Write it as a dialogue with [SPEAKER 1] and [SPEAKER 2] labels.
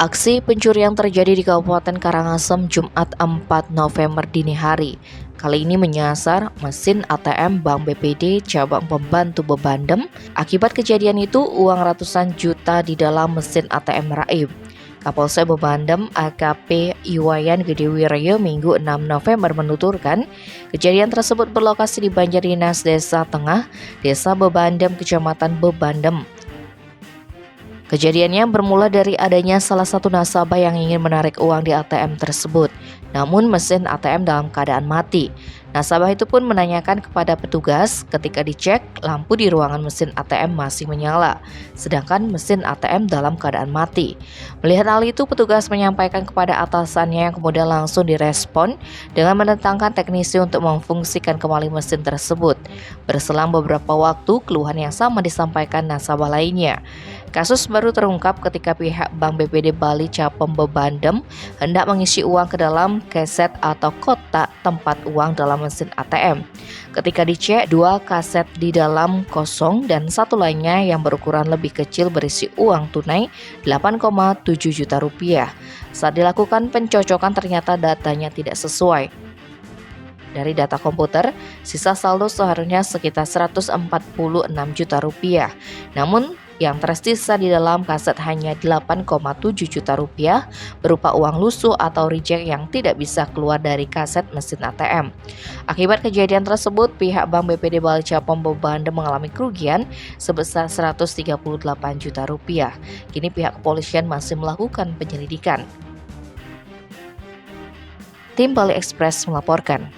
[SPEAKER 1] Aksi pencurian terjadi di Kabupaten Karangasem Jumat 4 November dini hari. Kali ini menyasar mesin ATM Bank BPD cabang pembantu Bebandem. Akibat kejadian itu, uang ratusan juta di dalam mesin ATM raib. Kapolsek Bebandem AKP Iwayan Gedewiryo Minggu 6 November menuturkan, kejadian tersebut berlokasi di Banjardinas Desa Tengah, Desa Bebandem, Kecamatan Bebandem. Kejadiannya bermula dari adanya salah satu nasabah yang ingin menarik uang di ATM tersebut, namun mesin ATM dalam keadaan mati. Nasabah itu pun menanyakan kepada petugas, ketika dicek, lampu di ruangan mesin ATM masih menyala, sedangkan mesin ATM dalam keadaan mati. Melihat hal itu, petugas menyampaikan kepada atasannya yang kemudian langsung direspon dengan mendatangkan teknisi untuk memfungsikan kembali mesin tersebut. Berselang beberapa waktu, keluhan yang sama disampaikan nasabah lainnya. Kasus baru terungkap ketika pihak Bank BPD Bali Capem Bebandem hendak mengisi uang ke dalam keset atau kotak tempat uang dalam mesin ATM. Ketika dicek, 2 kaset di dalam kosong dan satu lainnya yang berukuran lebih kecil berisi uang tunai 8,7 juta rupiah. Saat dilakukan pencocokan ternyata datanya tidak sesuai. Dari data komputer, sisa saldo seharusnya sekitar 146 juta rupiah. Namun, yang tersisa di dalam kaset hanya 8,7 juta rupiah berupa uang lusuh atau reject yang tidak bisa keluar dari kaset mesin ATM. Akibat kejadian tersebut, pihak Bank BPD Bali Capem Bebandem mengalami kerugian sebesar 138 juta rupiah. Kini pihak kepolisian masih melakukan penyelidikan. Tim Bali Express melaporkan.